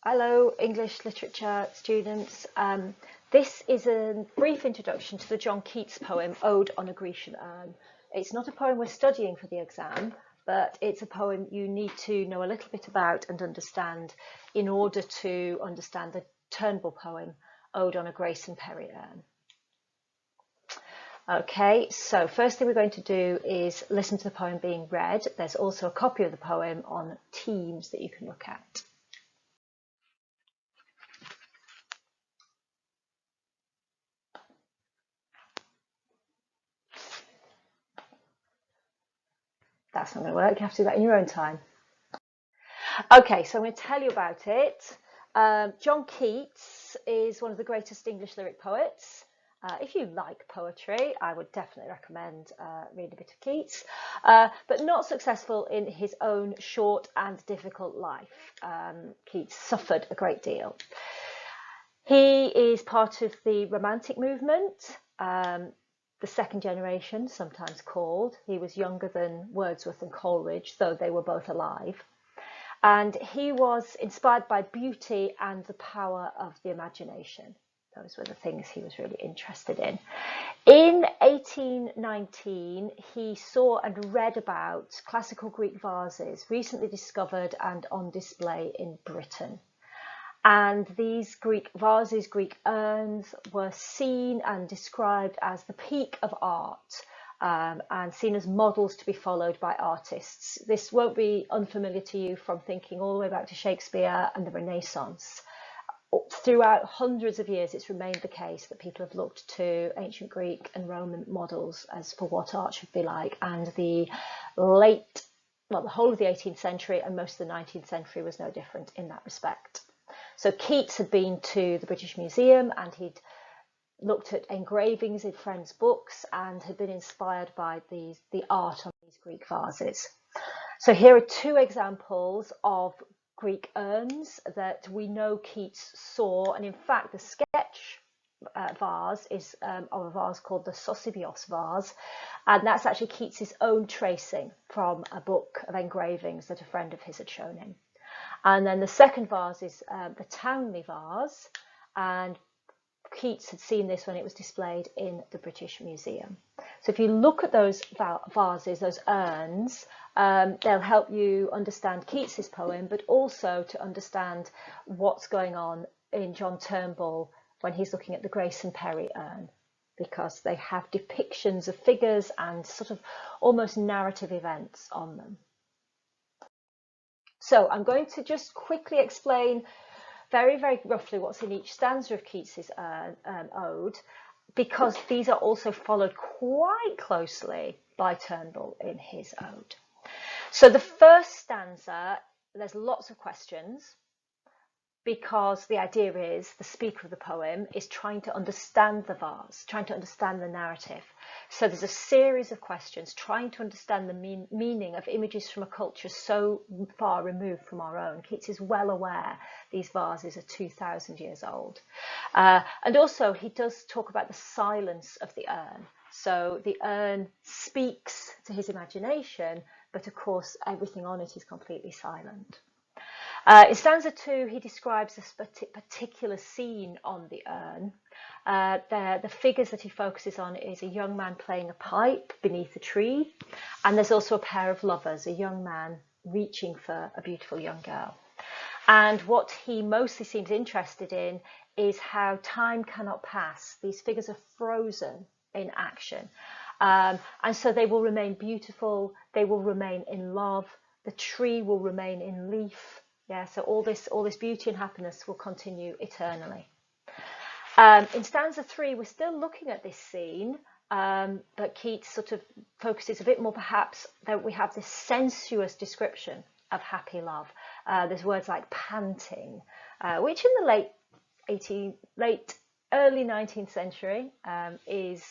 Hello, English literature students. This is a brief introduction to the John Keats poem, Ode on a Grecian Urn. It's not a poem we're studying for the exam, but it's a poem you need to know a little bit about and understand in order to understand the Turnbull poem, Ode on a Grayson Perry Urn. Okay, so first thing we're going to do is listen to the poem being read. There's also a copy of the poem on Teams that you can look at. That's not going to work. You have to do that in your own time. Okay, so I'm going to tell you about it. John Keats is one of the greatest English lyric poets. If you like poetry, I would definitely recommend reading a bit of Keats, but not successful in his own short and difficult life. Keats suffered a great deal. He is part of the Romantic movement, the second generation, sometimes called. He was younger than Wordsworth and Coleridge, though they were both alive. And he was inspired by beauty and the power of the imagination. Those were the things he was really interested in. In 1819, he saw and read about classical Greek vases recently discovered and on display in Britain. And these Greek vases, Greek urns, were seen and described as the peak of art, and seen as models to be followed by artists. This won't be unfamiliar to you from thinking all the way back to Shakespeare and the Renaissance. Throughout hundreds of years, it's remained the case that people have looked to ancient Greek and Roman models as for what art should be like, and the whole of the 18th century and most of the 19th century was no different in that respect. So Keats had been to the British Museum and he'd looked at engravings in friends' books and had been inspired by the art on these Greek vases. So here are two examples of Greek urns that we know Keats saw, and in fact the sketch vase is of a vase called the Sosibios vase, and that's actually Keats's own tracing from a book of engravings that a friend of his had shown him. And then the second vase is the Townley vase, and Keats had seen this when it was displayed in the British Museum. So if you look at those vases, those urns, they'll help you understand Keats's poem, but also to understand what's going on in John Turnbull when he's looking at the Grayson Perry Urn, because they have depictions of figures and sort of almost narrative events on them. So I'm going to just quickly explain very, very roughly what's in each stanza of Keats's ode, because these are also followed quite closely by Turnbull in his ode. So the first stanza, there's lots of questions, because the idea is the speaker of the poem is trying to understand the vase, trying to understand the narrative. So there's a series of questions trying to understand the meaning of images from a culture so far removed from our own. Keats is well aware these vases are 2,000 years old. And also he does talk about the silence of the urn. So the urn speaks to his imagination, but of course everything on it is completely silent. In stanza 2, he describes a particular scene on the urn. The figures that he focuses on is a young man playing a pipe beneath a tree, and there's also a pair of lovers, a young man reaching for a beautiful young girl. And what he mostly seems interested in is how time cannot pass. These figures are frozen in action, and so they will remain beautiful, they will remain in love, the tree will remain in leaf. Yeah, so all this beauty and happiness will continue eternally. In stanza 3, we're still looking at this scene, but Keats sort of focuses a bit more perhaps that we have this sensuous description of happy love. There's words like panting, which in the early 19th century is,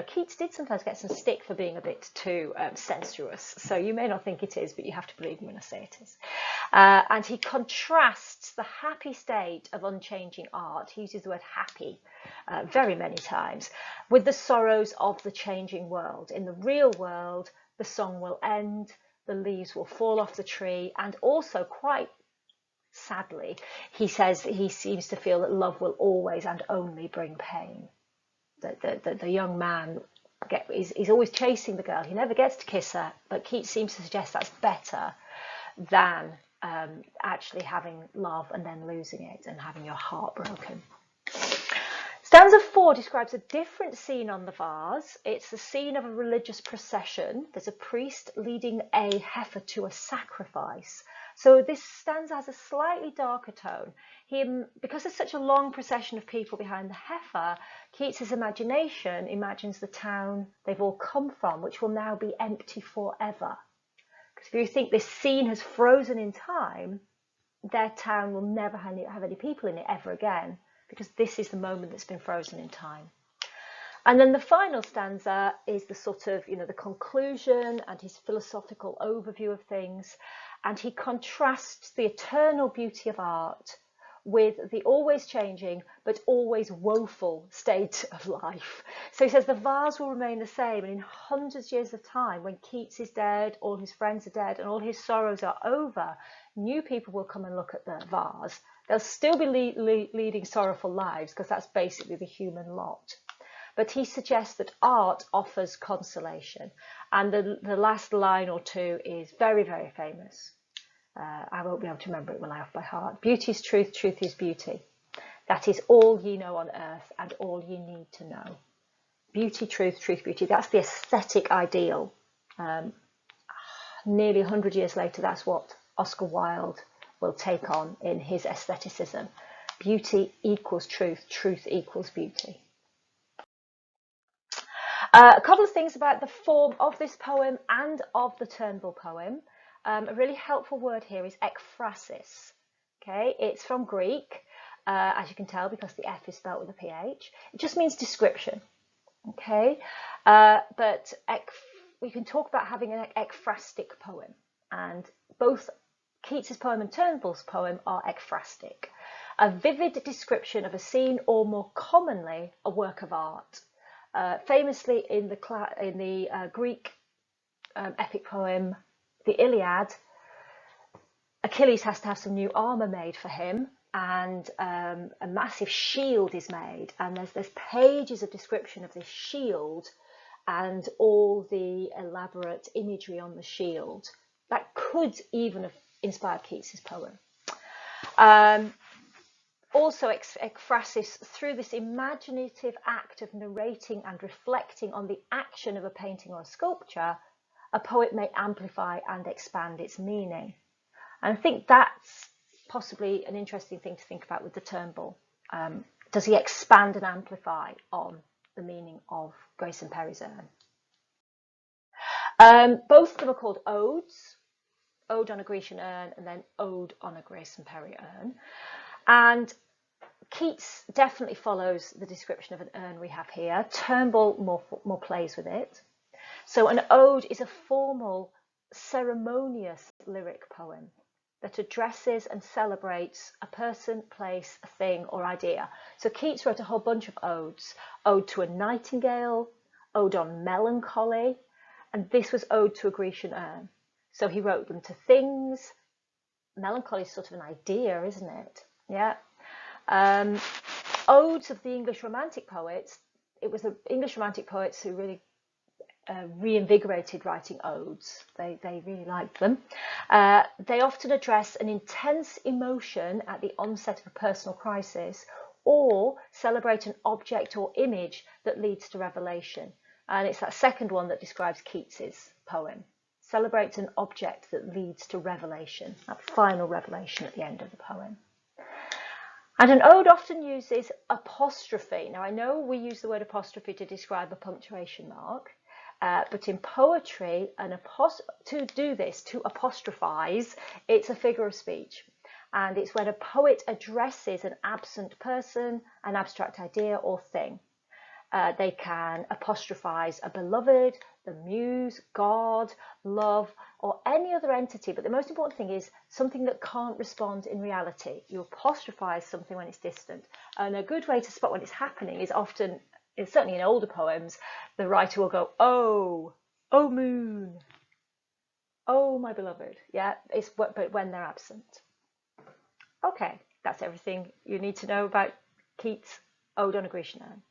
Keats did sometimes get some stick for being a bit too sensuous. So you may not think it is, but you have to believe me when I say it is. And he contrasts the happy state of unchanging art, he uses the word happy very many times, with the sorrows of the changing world. In the real world, the song will end, the leaves will fall off the tree, and also quite sadly. He says he seems to feel that love will always and only bring pain. That the young man is always chasing the girl. He never gets to kiss her, but Keats seems to suggest that's better than actually having love and then losing it and having your heart broken. Stanza 4 describes a different scene on the vase. It's the scene of a religious procession. There's a priest leading a heifer to a sacrifice. So this stanza has a slightly darker tone. Because there's such a long procession of people behind the heifer, Keats's imagination imagines the town they've all come from, which will now be empty forever. Because if you think this scene has frozen in time, their town will never have any people in it ever again, because this is the moment that's been frozen in time. And then the final stanza is the sort of, the conclusion and his philosophical overview of things. And he contrasts the eternal beauty of art with the always changing but always woeful state of life. So he says the vase will remain the same, and in hundreds of years of time, when Keats is dead, all his friends are dead, and all his sorrows are over, new people will come and look at the vase. They'll still be leading sorrowful lives, because that's basically the human lot. But he suggests that art offers consolation. And the last line or two is very, very famous. I won't be able to remember it when I off by heart. Beauty is truth, truth is beauty. That is all ye know on earth and all ye need to know. Beauty, truth, truth, beauty. That's the aesthetic ideal. Nearly 100 years later, that's what Oscar Wilde will take on in his aestheticism. Beauty equals truth, truth equals beauty. A couple of things about the form of this poem and of the Turnbull poem. A really helpful word here is ekphrasis. Okay, it's from Greek, as you can tell, because the F is spelled with a PH. It just means description. Okay, but we can talk about having an ekphrastic poem, and both Keats's poem and Turnbull's poem are ekphrastic. A vivid description of a scene, or more commonly, a work of art. Famously in the Greek epic poem, the Iliad, Achilles has to have some new armour made for him, and a massive shield is made, and there's pages of description of this shield and all the elaborate imagery on the shield. That could even have inspired Keats's poem. Also, ekphrasis, through this imaginative act of narrating and reflecting on the action of a painting or a sculpture, a poet may amplify and expand its meaning. And I think that's possibly an interesting thing to think about with the Turnbull. Does he expand and amplify on the meaning of Grayson Perry's urn? Both of them are called odes. Ode on a Grecian Urn and then Ode on a Grayson Perry Urn. And Keats definitely follows the description of an urn we have here. Turnbull more plays with it. So an ode is a formal, ceremonious lyric poem that addresses and celebrates a person, place, a thing, or idea. So Keats wrote a whole bunch of odes. Ode to a nightingale, Ode on melancholy, and this was Ode to a Grecian Urn. So he wrote them to things. Melancholy is sort of an idea, isn't it? Yeah. Odes of the English Romantic poets. It was the English Romantic poets who really reinvigorated writing odes. They really liked them. They often address an intense emotion at the onset of a personal crisis, or celebrate an object or image that leads to revelation. And it's that second one that describes Keats's poem. Celebrates an object that leads to revelation, that final revelation at the end of the poem. And an ode often uses apostrophe. Now, I know we use the word apostrophe to describe a punctuation mark, but in poetry, to do this, to apostrophize, it's a figure of speech. And it's when a poet addresses an absent person, an abstract idea or thing. They can apostrophize a beloved, the muse, God, love, or any other entity. But the most important thing is something that can't respond in reality. You apostrophize something when it's distant. And a good way to spot when it's happening is often, certainly in older poems, the writer will go, oh moon, oh my beloved. Yeah, but when they're absent. Okay, that's everything you need to know about Keats' Ode on a Grecian Urn.